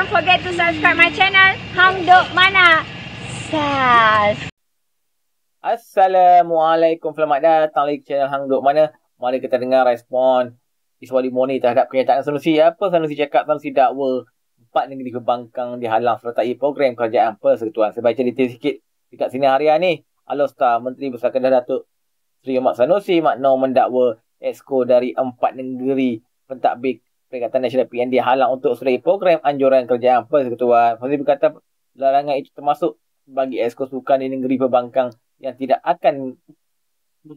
Don't forget to subscribe my channel Hang Duk Mana. Assalamualaikum, selamat datang lagi ke channel Hang Duk Mana. Mari kita dengar respon Iswadi Murni terhadap kenyataan Sanusi. Apa Sanusi cakap? Sanusi dakwa 4 negeri pembangkang dihalang sertai program kerajaan persekutuan. Saya baca detail sikit dekat sini harian ni. Alostar Menteri Besar Kedah Datuk Seri Ahmad Sanusi makna mendakwa Exco dari 4 negeri pentadbir Perikatan Nasional PN dihalang untuk sertai program anjuran kerajaan persekutuan. Sanusi berkata larangan itu termasuk bagi Exco sukan di negeri pembangkang yang tidak akan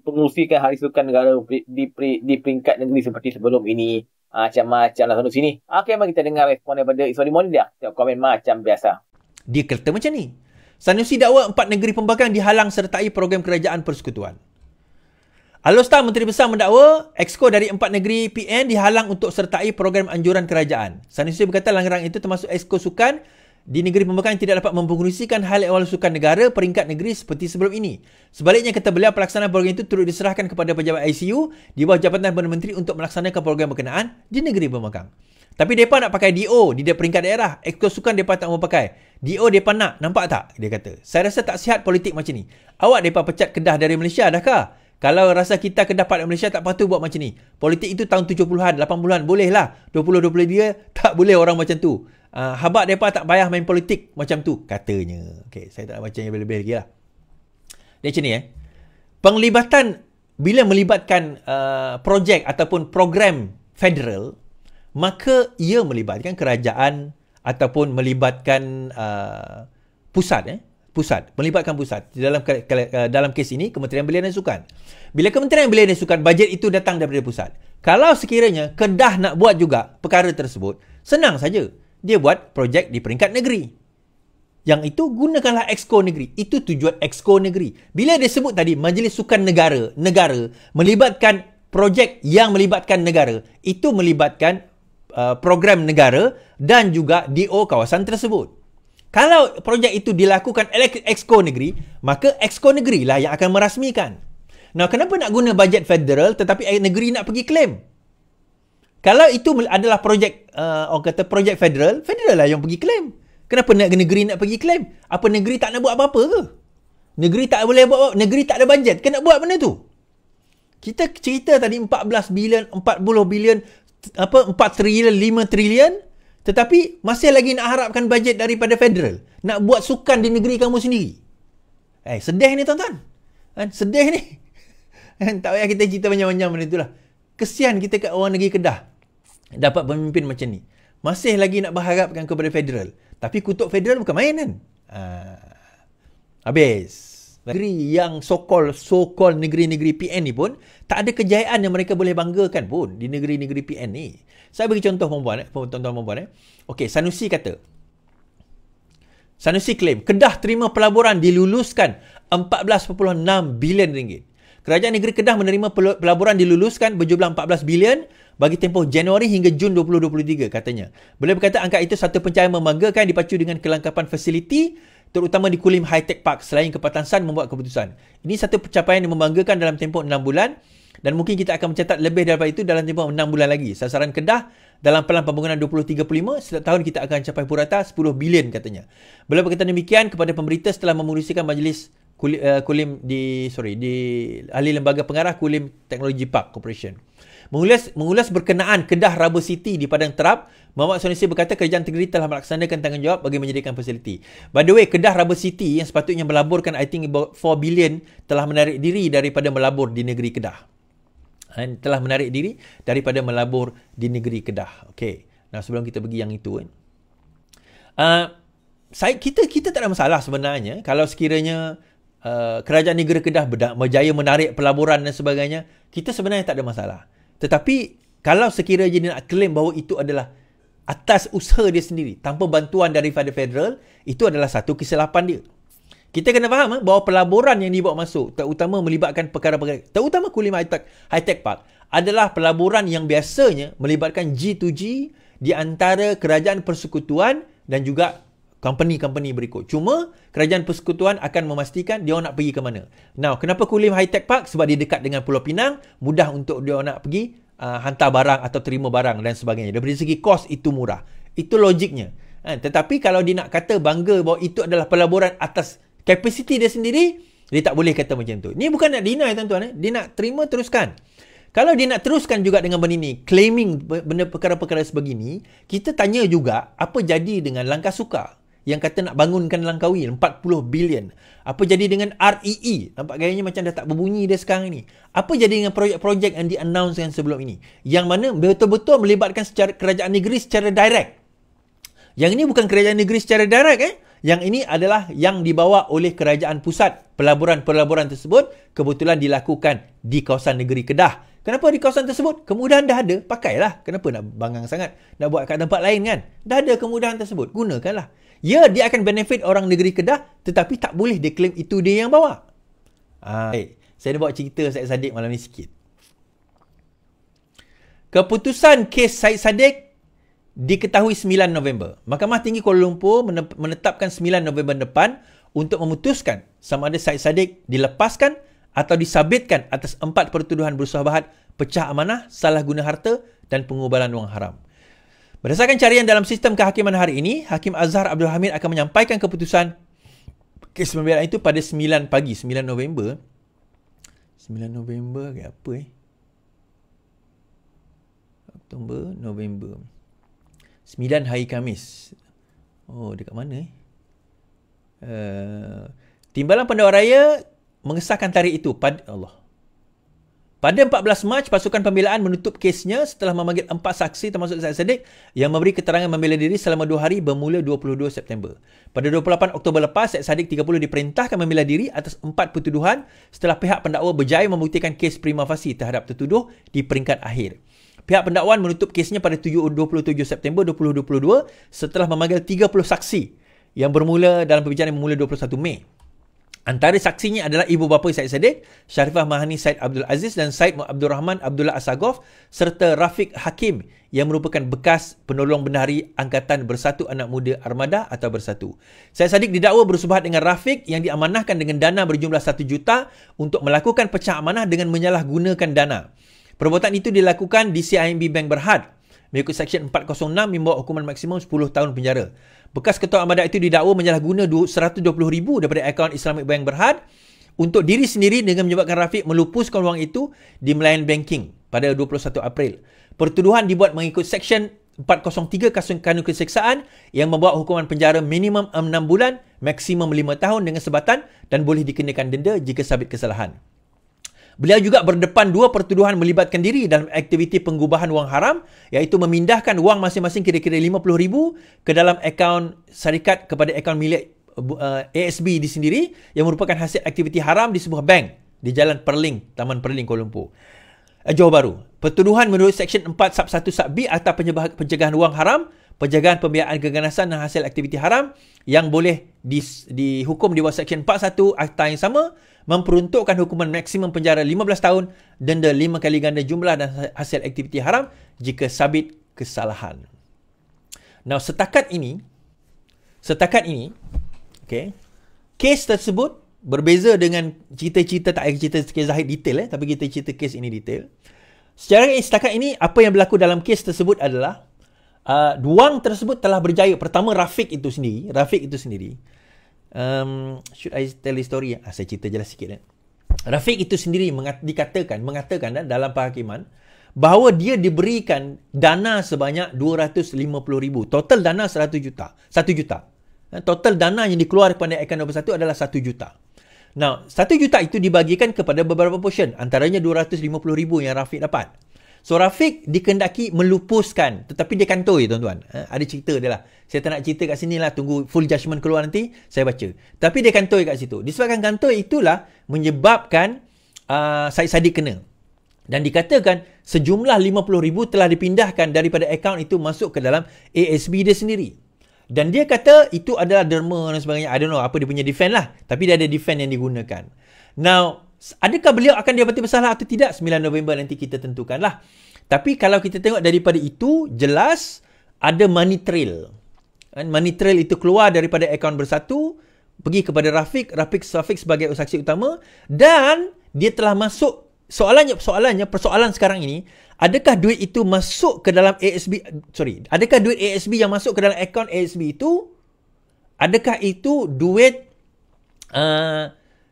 mengusikan Hari Sukan Negara di peringkat negeri seperti sebelum ini. Macam-macam lah Sanusi ni. Okey, mari kita dengar respon daripada Iswadi Murni dia. Tengok komen macam biasa. Dia kata macam ni. Sanusi dakwa 4 negeri pembangkang dihalang sertai program kerajaan persekutuan. Alostar Menteri Besar mendakwa Exco dari 4 negeri PN dihalang untuk sertai program anjuran kerajaan. Sanusi berkata larangan itu termasuk Exco sukan di negeri pembangkang tidak dapat mempengerusikan hal ehwal sukan negara peringkat negeri seperti sebelum ini. Sebaliknya, kata beliau, pelaksanaan program itu turut diserahkan kepada pejabat ICU di bawah Jabatan Perdana Menteri untuk melaksanakan program berkenaan di negeri pembangkang. Tapi mereka nak pakai DO di peringkat daerah. Exco sukan mereka tak mau pakai. DO mereka nak. Nampak tak? Dia kata. Saya rasa tak sihat politik macam ni. Awak mereka pecat Kedah dari Malaysia dah kah? Kalau rasa kita Kedah pada Malaysia tak patut buat macam ni. Politik itu tahun 70-an, 80-an boleh lah. 2023 tak boleh orang macam tu. Habak mereka tak payah main politik macam tu, katanya. Okay, saya tak nak baca yang lebih-lebih lagi lah. Dia macam ni penglibatan, bila melibatkan projek ataupun program federal, maka ia melibatkan kerajaan ataupun melibatkan pusat. Melibatkan pusat. Dalam kes ini, Kementerian Belia dan Sukan. Bila Kementerian Belia dan Sukan, bajet itu datang daripada pusat. Kalau sekiranya Kedah nak buat juga perkara tersebut, senang saja. Dia buat projek di peringkat negeri. Yang itu gunakanlah Exco negeri. Itu tujuan Exco negeri. Bila dia sebut tadi Majlis Sukan Negara melibatkan projek yang melibatkan negara, itu melibatkan program negara dan juga DO kawasan tersebut. Kalau projek itu dilakukan Exco negeri, maka Exco negeri lah yang akan merasmikan. Nah, kenapa nak guna bajet federal tetapi negeri nak pergi claim? Kalau itu adalah projek, orang kata projek federal lah yang pergi claim. Kenapa negeri nak pergi claim? Apa negeri tak nak buat apa-apa ke? Negeri tak boleh buat apa? Negeri tak ada bajet ke nak buat benda tu? Kita cerita tadi 14 bilion, 40 bilion, 4 trilion, 5 trilion, tetapi masih lagi nak harapkan bajet daripada federal. Nak buat sukan di negeri kamu sendiri. Sedih ni tuan-tuan. Sedih ni. Tak payah kita cerita banyak-banyak benda itulah. Kesian kita kat orang negeri Kedah dapat pemimpin macam ni. Masih lagi nak berharapkan kepada federal. Tapi kutuk federal bukan main kan? Habis. Negeri yang so-called negeri-negeri PN ni pun tak ada kejayaan yang mereka boleh banggakan pun di negeri-negeri PN ni. Saya bagi contoh tuan-tuan. Okey, Sanusi kata. Sanusi claim Kedah terima pelaburan diluluskan 14.6 bilion ringgit. Kerajaan negeri Kedah menerima pelaburan diluluskan berjumlah 14 bilion bagi tempoh Januari hingga Jun 2023, katanya. Beliau berkata angka itu satu pencapaian membanggakan dipacu dengan kelengkapan fasiliti terutama di Kulim High Tech Park selain Kepantasan membuat keputusan. Ini satu pencapaian yang membanggakan dalam tempoh 6 bulan dan mungkin kita akan mencatat lebih daripada itu dalam tempoh 6 bulan lagi. Sasaran Kedah dalam Pelan Pembangunan 2035, setiap tahun kita akan capai purata 10 bilion, katanya. Beliau berkata demikian kepada pemberita setelah memurusikan majlis di ahli lembaga pengarah Kulim Technology Park Corporation. Mengulas berkenaan Kedah Rubber City di Padang Terap, Muhammad Sanusi berkata kerajaan negeri telah melaksanakan tanggungjawab bagi menyediakan fasiliti. By the way, Kedah Rubber City yang sepatutnya melaburkan I think about 4 bilion telah menarik diri daripada melabur di negeri Kedah. Okey. Nah, sebelum kita pergi yang itu kita tak ada masalah sebenarnya kalau sekiranya kerajaan negeri Kedah berjaya menarik pelaburan dan sebagainya, kita sebenarnya tak ada masalah. Tetapi kalau sekiranya dia nak claim bahawa itu adalah atas usaha dia sendiri tanpa bantuan daripada federal, itu adalah satu kesilapan dia. Kita kena faham bahawa pelaburan yang dibawa masuk, terutama melibatkan perkara-perkara, terutama Kulim High Tech Park, adalah pelaburan yang biasanya melibatkan G2G di antara kerajaan persekutuan dan juga company-company berikut. Cuma kerajaan persekutuan akan memastikan dia nak pergi ke mana. Now, kenapa Kulim High Tech Park? Sebab dia dekat dengan Pulau Pinang, mudah untuk dia nak pergi hantar barang atau terima barang dan sebagainya. Dari segi kos itu murah. Itu logiknya. Tetapi kalau dia nak kata bangga bahawa itu adalah pelaburan atas kapasiti dia sendiri, dia tak boleh kata macam tu. Ni bukan nak deny tuan-tuan. Dia nak terima, teruskan. Kalau dia nak teruskan juga dengan benda ni, claiming benda perkara-perkara sebegini, kita tanya juga apa jadi dengan Langkah Sukar yang kata nak bangunkan Langkawi 40 bilion. Apa jadi dengan REE? Nampak gayanya macam dah tak berbunyi dia sekarang ni. Apa jadi dengan projek-projek yang di-announcekan sebelum ini? Yang mana betul-betul melibatkan secara kerajaan negeri secara direct. Yang ini bukan kerajaan negeri secara direct. Yang ini adalah yang dibawa oleh kerajaan pusat. Pelaburan-pelaburan tersebut kebetulan dilakukan di kawasan negeri Kedah. Kenapa di kawasan tersebut? Kemudahan dah ada, pakailah. Kenapa nak bangang sangat? Nak buat kat tempat lain kan? Dah ada kemudahan tersebut, gunakanlah. Ya, dia akan benefit orang negeri Kedah, tetapi tak boleh dia claim itu dia yang bawa. Saya nak bawa cerita Syed Saddiq malam ni sikit. Keputusan kes Syed Saddiq diketahui 9 November. Mahkamah Tinggi Kuala Lumpur menetapkan 9 November depan untuk memutuskan sama ada Syed Saddiq dilepaskan atau disabitkan atas 4 pertuduhan bersahabat, pecah amanah, salah guna harta dan pengubalan wang haram. Berdasarkan carian dalam sistem kehakiman hari ini, Hakim Azhar Abdul Hamid akan menyampaikan keputusan kes pembelaan itu pada 9 pagi, 9 November. 9 November ke apa Oktober, November. 9 hari Khamis. Oh, dekat mana Timbalan Pendawa Raya mengesahkan tarikh itu pada 14 Mac, pasukan pembelaan menutup kesnya setelah memanggil 4 saksi termasuk Syed Saddiq yang memberi keterangan membela diri selama 2 hari bermula 22 September. Pada 28 Oktober lepas, Syed Saddiq 30 diperintahkan membela diri atas 4 pertuduhan setelah pihak pendakwa berjaya membuktikan kes prima facie terhadap tertuduh di peringkat akhir. Pihak pendakwaan menutup kesnya pada 27 September 2022 setelah memanggil 30 saksi yang bermula dalam perbicaraan bermula 21 Mei. Antara saksinya adalah ibu bapa Syed Saddiq, Sharifah Mahani Syed Abdul Aziz dan Syed Abdul Rahman Abdullah Assagoff serta Rafiq Hakim yang merupakan bekas penolong bendahari Angkatan Bersatu Anak Muda Armada atau Bersatu. Syed Saddiq didakwa bersubahat dengan Rafiq yang diamanahkan dengan dana berjumlah 1 juta untuk melakukan pecah amanah dengan menyalahgunakan dana. Perbuatan itu dilakukan di CIMB Bank Berhad. Mengikut Seksyen 406 membawa hukuman maksimum 10 tahun penjara. Bekas Ketua Amadat itu didakwa menyalahguna 120,000 daripada akaun Islamic Bank Berhad untuk diri sendiri dengan menyebabkan Rafiq melupuskan wang itu di Melayan Banking pada 21 April. Pertuduhan dibuat mengikut Seksyen 403 Kanun Keseksaan yang membawa hukuman penjara minimum 6 bulan, maksimum 5 tahun dengan sebatan dan boleh dikenakan denda jika sabit kesalahan. Beliau juga berdepan 2 pertuduhan melibatkan diri dalam aktiviti pengubahan wang haram, iaitu memindahkan wang masing-masing kira-kira 50,000 ke dalam akaun syarikat kepada akaun milik ASB di sendiri yang merupakan hasil aktiviti haram di sebuah bank di Jalan Perling, Taman Perling, Kuala Lumpur, Johor Bahru. Pertuduhan menurut Seksyen 4 Sub 1 Sub B Akta Pencegahan Wang Haram, penjagaan pembiayaan keganasan dan hasil aktiviti haram yang boleh dihukum di bawah Seksyen 41 Akta yang sama, memperuntukkan hukuman maksimum penjara 15 tahun, denda 5 kali ganda jumlah dan hasil aktiviti haram jika sabit kesalahan. Now, setakat ini, okay, kes tersebut berbeza dengan cerita-cerita, tak cerita kes Zahid detail, tapi kita cerita kes ini detail. Secara setakat ini, apa yang berlaku dalam kes tersebut adalah wang tersebut telah berjaya. Pertama, Rafiq itu sendiri. Should I tell the story? Saya cerita jelas sikit. Rafiq itu sendiri mengatakan dalam penghakiman bahawa dia diberikan dana sebanyak 250,000. Total dana 1 juta. Total dana yang dikeluarkan kepada akaun nombor 1 adalah 1 juta. Now, 1 juta itu dibagikan kepada beberapa portion. Antaranya 250,000 yang Rafiq dapat. So, Rafiq dikehendaki melupuskan. Tetapi dia kantoi, tuan-tuan. Ada cerita dia lah. Saya tak nak cerita kat sini lah. Tunggu full judgment keluar nanti. Saya baca. Tapi dia kantoi kat situ. Disebabkan kantoi itulah menyebabkan Syed Saddiq kena. Dan dikatakan sejumlah 50,000 telah dipindahkan daripada akaun itu masuk ke dalam ASB dia sendiri. Dan dia kata itu adalah derma dan sebagainya. I don't know apa dia punya defend lah. Tapi dia ada defend yang digunakan. Now, adakah beliau akan didapati bersalah atau tidak? 9 November nanti kita tentukanlah. Tapi kalau kita tengok daripada itu, jelas ada money trail. Money trail itu keluar daripada akaun Bersatu, pergi kepada Rafiq sebagai saksi utama, dan dia telah masuk persoalan sekarang ini, adakah duit itu masuk ke dalam ASB, adakah duit ASB yang masuk ke dalam akaun ASB itu, adakah itu duit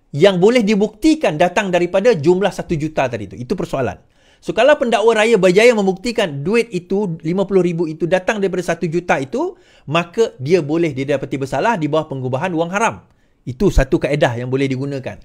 yang boleh dibuktikan datang daripada jumlah 1 juta tadi tu? Itu persoalan. So, kalau pendakwa raya berjaya membuktikan duit itu, 50,000 itu datang daripada 1 juta itu, maka dia boleh didapati bersalah di bawah pengubahan wang haram. Itu satu kaedah yang boleh digunakan.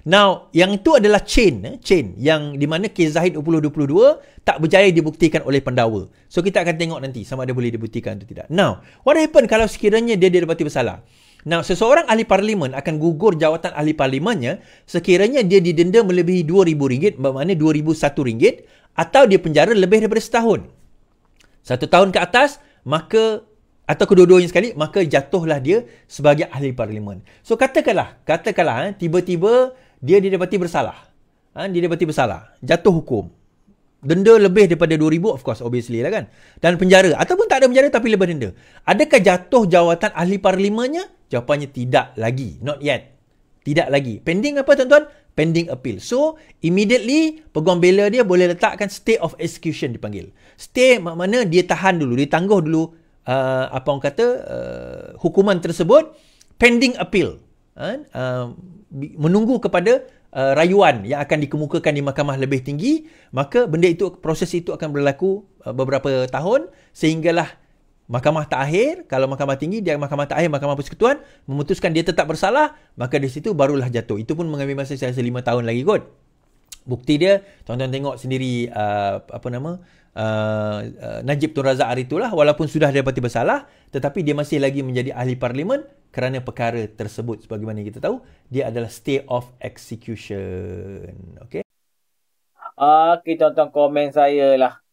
Now, yang itu adalah chain yang di mana kes Zahid 2022 tak berjaya dibuktikan oleh pendakwa. So, kita akan tengok nanti sama ada boleh dibuktikan atau tidak. Now, what happen kalau sekiranya dia didapati bersalah? Now, seseorang ahli parlimen akan gugur jawatan ahli parlimennya sekiranya dia didenda melebihi RM2,000, bermakna RM2,001, atau dia penjara lebih daripada setahun. 1 tahun ke atas, maka atau kedua-duanya sekali, maka jatuhlah dia sebagai ahli parlimen. So, katakanlah tiba-tiba dia didapati bersalah. Dia didapati bersalah. Jatuh hukum. Denda lebih daripada RM2,000, of course, obviously lah kan. Dan penjara. Ataupun tak ada penjara tapi lebih denda. Adakah jatuh jawatan ahli parlimennya? Jawapannya tidak lagi. Not yet. Tidak lagi. Pending apa tuan-tuan? Pending appeal. So, immediately, peguam bela dia boleh letakkan stay of execution dipanggil. Stay makna dia tahan dulu. Dia tangguh dulu hukuman tersebut. Pending appeal. Menunggu kepada rayuan yang akan dikemukakan di mahkamah lebih tinggi, maka proses itu akan berlaku beberapa tahun sehinggalah mahkamah terakhir, kalau mahkamah tinggi, dia mahkamah terakhir, mahkamah persekutuan memutuskan dia tetap bersalah, maka di situ barulah jatuh. Itu pun mengambil masa saya rasa 5 tahun lagi kot. Bukti dia, tuan-tuan tengok sendiri Najib Tun Razak hari itulah, walaupun sudah didapati bersalah, tetapi dia masih lagi menjadi ahli parlimen kerana perkara tersebut. Sebagaimana kita tahu, dia adalah stay of execution. Okay? Okay, tuan-tuan, komen saya lah.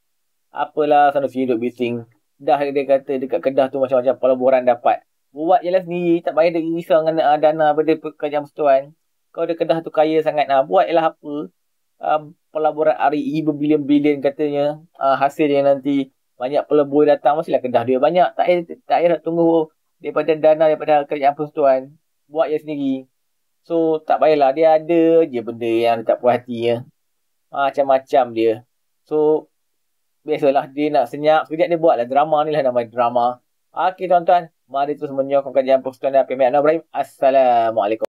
Apalah Sanusi hidup bising. Dah dia kata dekat Kedah tu macam-macam pelaburan dapat. Buat je lah sendiri. Tak payah dia risau dengan dana daripada kerajaan persekutuan. Kau ada Kedah tu kaya sangat. Buat je lah apa. Pelaburan RE berbilion-bilion katanya. Hasilnya nanti banyak pelebur datang. Mestilah Kedah duit banyak. Tak payah nak tunggu daripada dana daripada kerajaan persekutuan. Buat je sendiri. So tak payahlah. Dia ada je benda yang tak puas hati ya. Macam-macam dia. So biasalah dia nak senyap sekejap dia buatlah drama ni lah, nama drama. Okey tuan-tuan, mari terus menyokong kajian persekutuan dan PMN Ibrahim. Assalamualaikum.